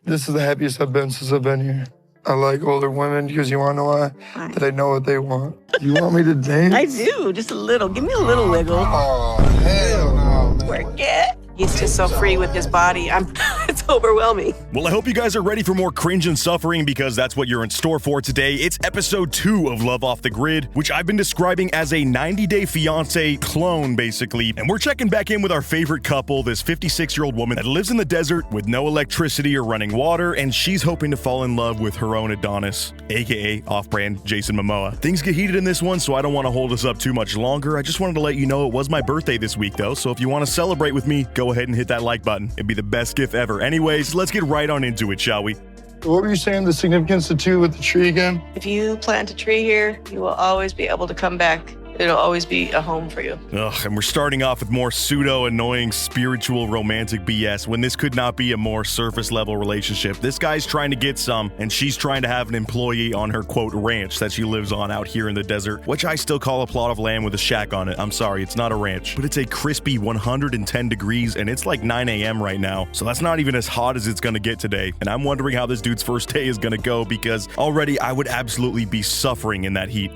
This is the happiest I've been since I've been here. I like older women because you want to know why? That I know what they want. You want me to dance? I do, just a little. Give me a little wiggle. Oh, hell no, man. Work it. He's just so free with his body. It's overwhelming. Well, I hope you guys are ready for more cringe and suffering because that's what you're in store for today. It's episode 2 of Love Off the Grid, which I've been describing as a 90-day fiance clone, basically. And we're checking back in with our favorite couple, this 56-year-old woman that lives in the desert with no electricity or running water, and she's hoping to fall in love with her own Adonis, aka off-brand Jason Momoa. Things get heated in this one, so I don't want to hold us up too much longer. I just wanted to let you know it was my birthday this week, though, so if you want to celebrate with me, go ahead and hit that like button. It'd be the best gift ever. Anyways, let's get right on into it, shall we? What were you saying, the significance of 2 with the tree again? If you plant a tree here, you will always be able to come back. It'll always be a home for you. Ugh, and we're starting off with more pseudo-annoying spiritual romantic BS when this could not be a more surface-level relationship. This guy's trying to get some, and she's trying to have an employee on her, quote, ranch that she lives on out here in the desert, which I still call a plot of land with a shack on it. I'm sorry, it's not a ranch. But it's a crispy 110 degrees, and it's like 9 a.m. right now, so that's not even as hot as it's gonna get today. And I'm wondering how this dude's first day is gonna go, because already I would absolutely be suffering in that heat.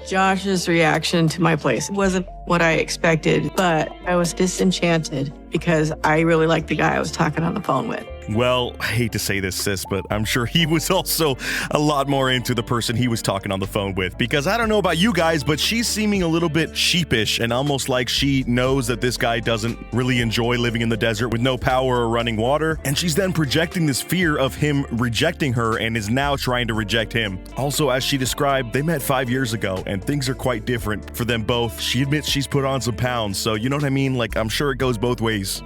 Josh's reaction to my place wasn't what I expected, but I was disenchanted because I really liked the guy I was talking on the phone with. Well, I hate to say this, sis, but I'm sure he was also a lot more into the person he was talking on the phone with, because I don't know about you guys, but she's seeming a little bit sheepish and almost like she knows that this guy doesn't really enjoy living in the desert with no power or running water, and she's then projecting this fear of him rejecting her and is now trying to reject him. Also, as she described, they met 5 years ago and things are quite different for them both. She admits she's put on some pounds, so you know what I mean? Like, I'm sure it goes both ways.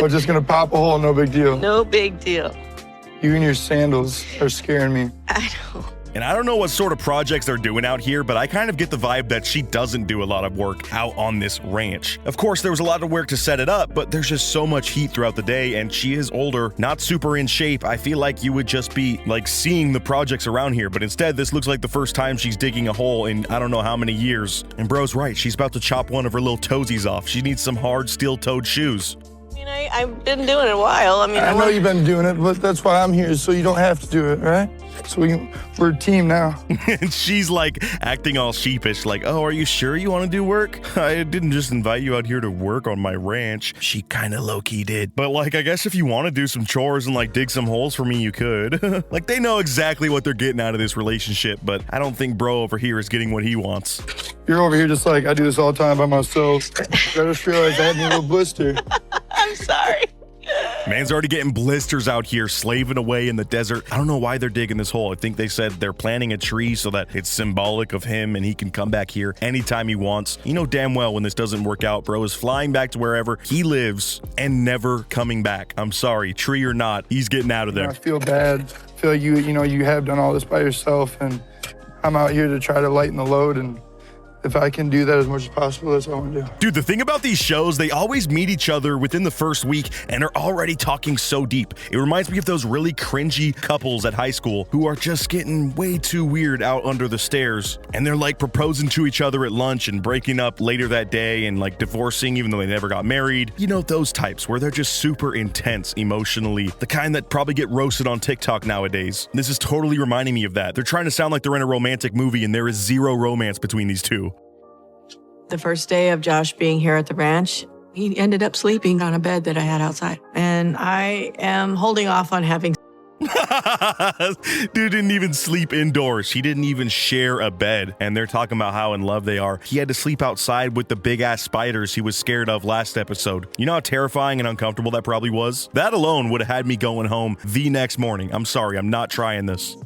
We're just gonna pop a hole, no big deal. No big deal. You and your sandals are scaring me. I know. And I don't know what sort of projects they're doing out here, but I kind of get the vibe that she doesn't do a lot of work out on this ranch. Of course, there was a lot of work to set it up, but there's just so much heat throughout the day, and she is older, not super in shape. I feel like you would just be, like, seeing the projects around here, but instead, this looks like the first time she's digging a hole in I don't know how many years. And bro's right, she's about to chop one of her little toesies off. She needs some hard steel-toed shoes. I've been doing it a while. I know you've been doing it, but that's why I'm here, so you don't have to do it, right? So we're a team now. And she's like acting all sheepish, like, oh, are you sure you want to do work? I didn't just invite you out here to work on my ranch. She kind of low-key did. But like, I guess if you want to do some chores and like dig some holes for me, you could. Like, they know exactly what they're getting out of this relationship, but I don't think bro over here is getting what he wants. You're over here just like, I do this all the time by myself. I just realized I had me a little blister. I'm sorry. Man's already getting blisters out here, slaving away in the desert. I don't know why they're digging this hole. I think they said they're planting a tree so that it's symbolic of him and he can come back here anytime he wants. You know damn well when this doesn't work out, bro is flying back to wherever he lives and never coming back. I'm sorry, tree or not, he's getting out of there. I feel bad. I feel like you have done all this by yourself, and I'm out here to try to lighten the load, and if I can do that as much as possible, that's what I want to do. Dude, the thing about these shows, they always meet each other within the first week and are already talking so deep. It reminds me of those really cringy couples at high school who are just getting way too weird out under the stairs. And they're like proposing to each other at lunch and breaking up later that day and like divorcing even though they never got married. You know, those types where they're just super intense emotionally. The kind that probably get roasted on TikTok nowadays. This is totally reminding me of that. They're trying to sound like they're in a romantic movie and there is zero romance between these two. The first day of Josh being here at the ranch, he ended up sleeping on a bed that I had outside. And I am holding off on having. Dude didn't even sleep indoors. He didn't even share a bed. And they're talking about how in love they are. He had to sleep outside with the big ass spiders he was scared of last episode. You know how terrifying and uncomfortable that probably was? That alone would have had me going home the next morning. I'm sorry, I'm not trying this.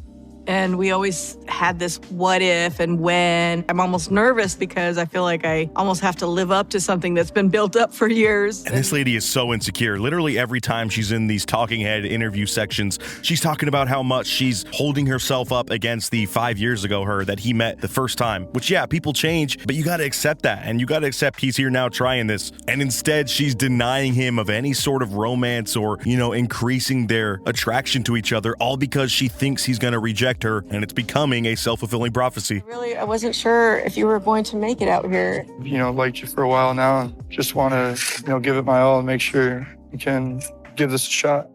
And we always had this what if and when. I'm almost nervous because I feel like I almost have to live up to something that's been built up for years. And this lady is so insecure. Literally every time she's in these talking head interview sections, she's talking about how much she's holding herself up against the 5 years ago her that he met the first time. Which, yeah, people change, but you got to accept that. And you got to accept he's here now trying this. And instead, she's denying him of any sort of romance or, you know, increasing their attraction to each other, all because she thinks he's going to reject her, and it's becoming a self-fulfilling prophecy. Really, I wasn't sure if you were going to make it out here. Liked you for a while now. Just want to, give it my all and make sure you can give this a shot.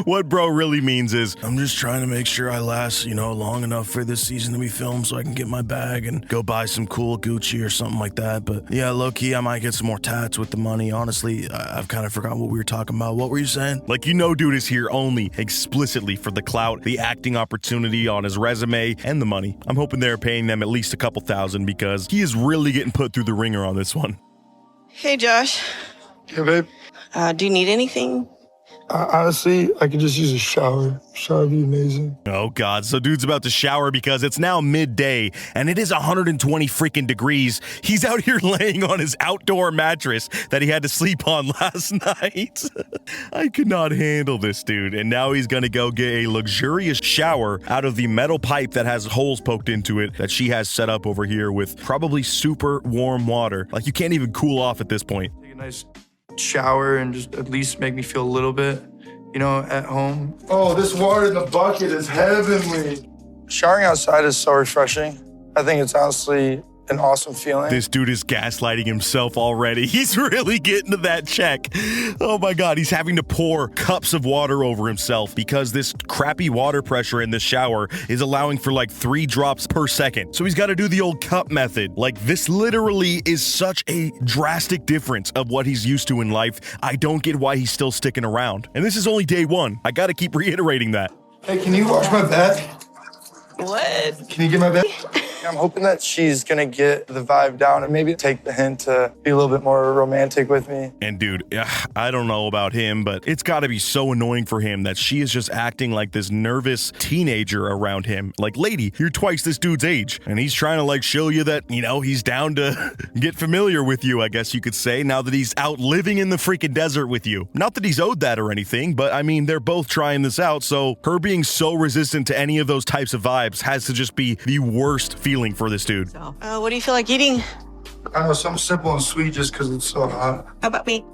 What bro really means is, I'm just trying to make sure I last, long enough for this season that we film so I can get my bag and go buy some cool Gucci or something like that. But yeah, low-key, I might get some more tats with the money. Honestly, I've kind of forgotten what we were talking about. What were you saying? Like, dude is here only explicitly for the clout, the acting opportunity on his resume, and the money. I'm hoping they're paying them at least a couple thousand because he is really getting put through the ringer on this one. Hey, Josh. Yeah, babe. Do you need anything? Honestly, I could just use a shower. Shower would be amazing. Oh, God. So dude's about to shower because it's now midday and it is 120 freaking degrees. He's out here laying on his outdoor mattress that he had to sleep on last night. I could not handle this, dude. And now he's going to go get a luxurious shower out of the metal pipe that has holes poked into it that she has set up over here with probably super warm water. Like, you can't even cool off at this point. Take a nice shower and just at least make me feel a little bit, at home. Oh, this water in the bucket is heavenly. Showering outside is so refreshing. I think it's honestly an awesome feeling. This dude is gaslighting himself already. He's really getting to that check. Oh my God, he's having to pour cups of water over himself because this crappy water pressure in the shower is allowing for like 3 drops per second. So he's got to do the old cup method. Like, this literally is such a drastic difference of what he's used to in life. I don't get why he's still sticking around. And this is only day 1. I got to keep reiterating that. Hey, can you wash my back? What? Can you get my back? I'm hoping that she's gonna get the vibe down and maybe take the hint to be a little bit more romantic with me. And dude, I don't know about him, but it's gotta be so annoying for him that she is just acting like this nervous teenager around him. Like, lady, you're twice this dude's age. And he's trying to like show you that, he's down to get familiar with you, I guess you could say, now that he's out living in the freaking desert with you. Not that he's owed that or anything, but I mean, they're both trying this out. So her being so resistant to any of those types of vibes has to just be the worst feeling for this dude. So, what do you feel like eating? I know, something simple and sweet just because it's so hot. How about me?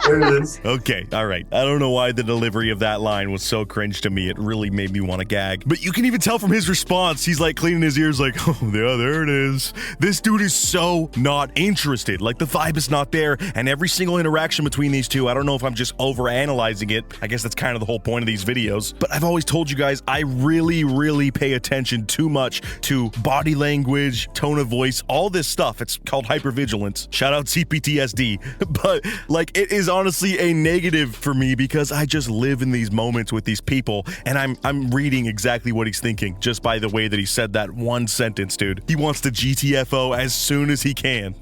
There it is. Okay, all right. I don't know why the delivery of that line was so cringe to me. It really made me want to gag. But you can even tell from his response, he's like cleaning his ears like, oh, yeah, there it is. This dude is so not interested. Like, the vibe is not there. And every single interaction between these two, I don't know if I'm just overanalyzing it. I guess that's kind of the whole point of these videos. But I've always told you guys, I really, really pay attention too much to body language, tone of voice, all this stuff. It's called hypervigilance. Shout out CPTSD. But like, it is honestly a negative for me because I just live in these moments with these people and I'm reading exactly what he's thinking just by the way that he said that one sentence, dude. He wants to GTFO as soon as he can.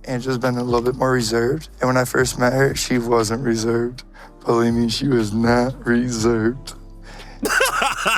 Angela's been a little bit more reserved. And when I first met her, she wasn't reserved. Believe me, she was not reserved.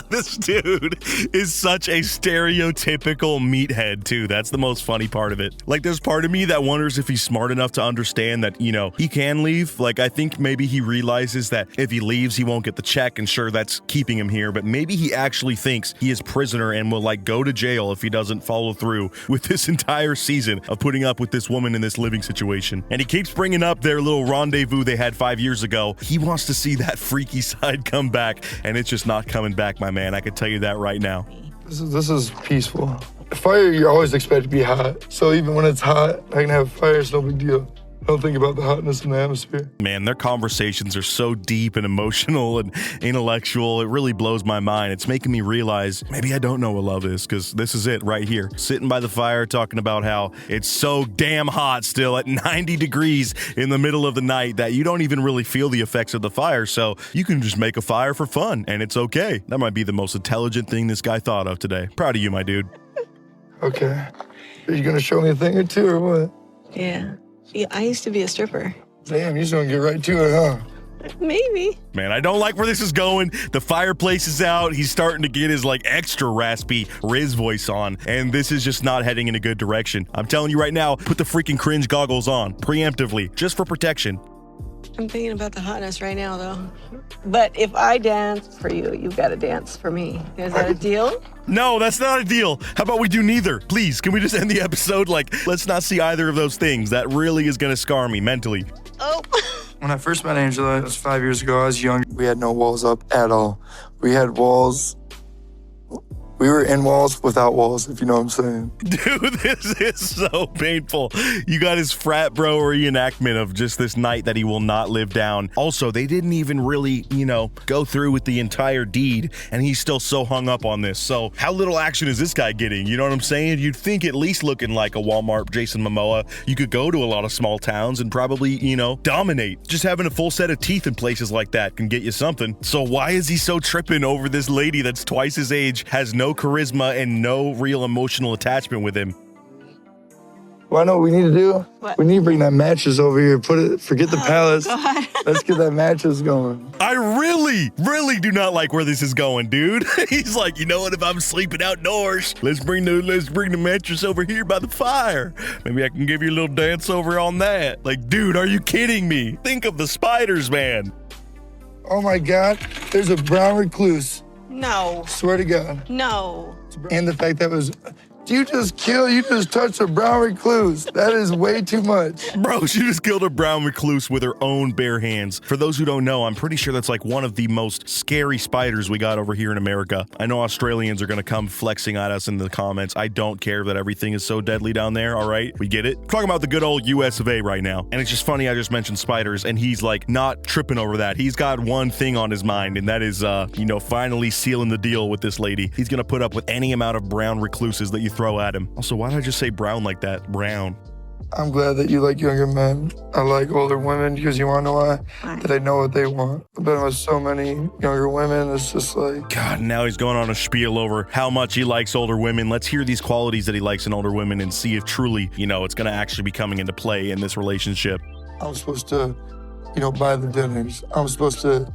This dude is such a stereotypical meathead too. That's the most funny part of it. Like, there's part of me that wonders if he's smart enough to understand that, he can leave. Like, I think maybe he realizes that if he leaves, he won't get the check, and sure, that's keeping him here, but maybe he actually thinks he is prisoner and will like go to jail if he doesn't follow through with this entire season of putting up with this woman in this living situation. And he keeps bringing up their little rendezvous they had 5 years ago. He wants to see that freaky side come back, and it's just not coming back, my man. I can tell you that right now. This is peaceful. Fire, you're always expected to be hot. So even when it's hot, I can have fire, it's no big deal. I don't think about the hotness in the atmosphere. Man, their conversations are so deep and emotional and intellectual. It really blows my mind. It's making me realize maybe I don't know what love is, because this is it right here. Sitting by the fire talking about how it's so damn hot still at 90 degrees in the middle of the night that you don't even really feel the effects of the fire. So you can just make a fire for fun and it's okay. That might be the most intelligent thing this guy thought of today. Proud of you, my dude. Okay. Are you going to show me a thing or two or what? Yeah. I used to be a stripper. Damn, you're just gonna get right to it, huh? Maybe. Man, I don't like where this is going. The fireplace is out. He's starting to get his like extra raspy Riz voice on, and this is just not heading in a good direction. I'm telling you right now, put the freaking cringe goggles on preemptively, just for protection. I'm thinking about the hotness right now, though. But if I dance for you, you gotta dance for me. Is that a deal? No, that's not a deal. How about we do neither? Please, can we just end the episode? Like, let's not see either of those things. That really is gonna scar me mentally. Oh. When I first met Angela, it was 5 years ago. I was young. We had no walls up at all. We had walls We were in walls without walls, if you know what I'm saying. Dude, this is so painful. You got his frat bro reenactment of just this night that he will not live down. Also, they didn't even really, go through with the entire deed, and he's still so hung up on this. So how little action is this guy getting? You know what I'm saying? You'd think at least looking like a Walmart Jason Momoa, you could go to a lot of small towns and probably, dominate. Just having a full set of teeth in places like that can get you something. So why is he so tripping over this lady that's twice his age, has no charisma and no real emotional attachment with him? Well, I know what we need to do. What? We need to bring that mattress over here. Forget the palace. God. Let's get that mattress going. I really do not like where this is going, dude. He's like, you know what? If I'm sleeping outdoors, let's bring the mattress over here by the fire. Maybe I can give you a little dance over on that. Like, dude, are you kidding me? Think of the spiders, man. Oh my God, there's a brown recluse. No. Swear to God. No. And the fact that you just touched a brown recluse. That is way too much. Bro, she just killed a brown recluse with her own bare hands. For those who don't know, I'm pretty sure that's like one of the most scary spiders we got over here in America. I know Australians are gonna come flexing at us in the comments. I don't care that everything is so deadly down there, all right? We get it. I'm talking about the good old US of A right now. And it's just funny I just mentioned spiders, and he's like not tripping over that. He's got one thing on his mind, and that is, finally sealing the deal with this lady. He's gonna put up with any amount of brown recluses that you throw at him. Also, why did I just say brown like that? Brown. I'm glad that you like younger men. I like older women because you want to know why? That I know what they want. I've been with so many younger women. It's just like... God, now he's going on a spiel over how much he likes older women. Let's hear these qualities that he likes in older women and see if truly, it's going to actually be coming into play in this relationship. I'm supposed to, buy the dinners. I'm supposed to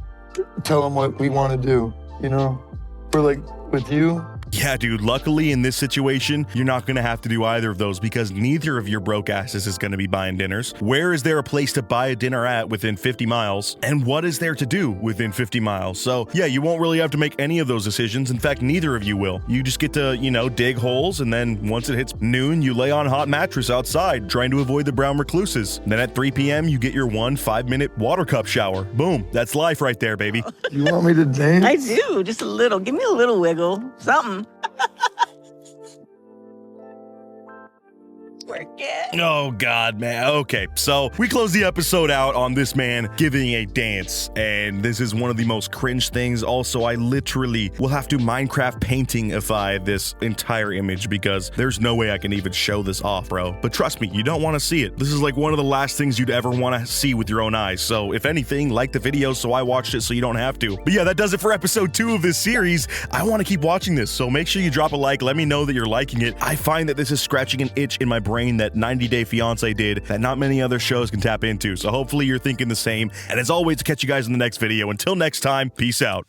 tell them what we want to do, We're like, with you... Yeah, dude, luckily in this situation, you're not going to have to do either of those because neither of your broke asses is going to be buying dinners. Where is there a place to buy a dinner at within 50 miles? And what is there to do within 50 miles? So yeah, you won't really have to make any of those decisions. In fact, neither of you will. You just get to, dig holes, and then once it hits noon, you lay on a hot mattress outside, trying to avoid the brown recluses. Then at 3 p.m., you get your 5-minute water cup shower. Boom, that's life right there, baby. You want me to dance? I do, just a little. Give me a little wiggle, something. Work it. Oh, God, man. Okay, so we close the episode out on this man giving a dance, and this is one of the most cringe things. Also, I literally will have to Minecraft paintingify this entire image because there's no way I can even show this off, bro. But trust me, you don't want to see it. This is like one of the last things you'd ever want to see with your own eyes. So if anything, like the video so I watched it so you don't have to. But yeah, that does it for episode 2 of this series. I want to keep watching this, so make sure you drop a like. Let me know that you're liking it. I find that this is scratching an itch in my brain that 90 Day Fiance did that not many other shows can tap into. So hopefully you're thinking the same. And as always, catch you guys in the next video. Until next time, peace out.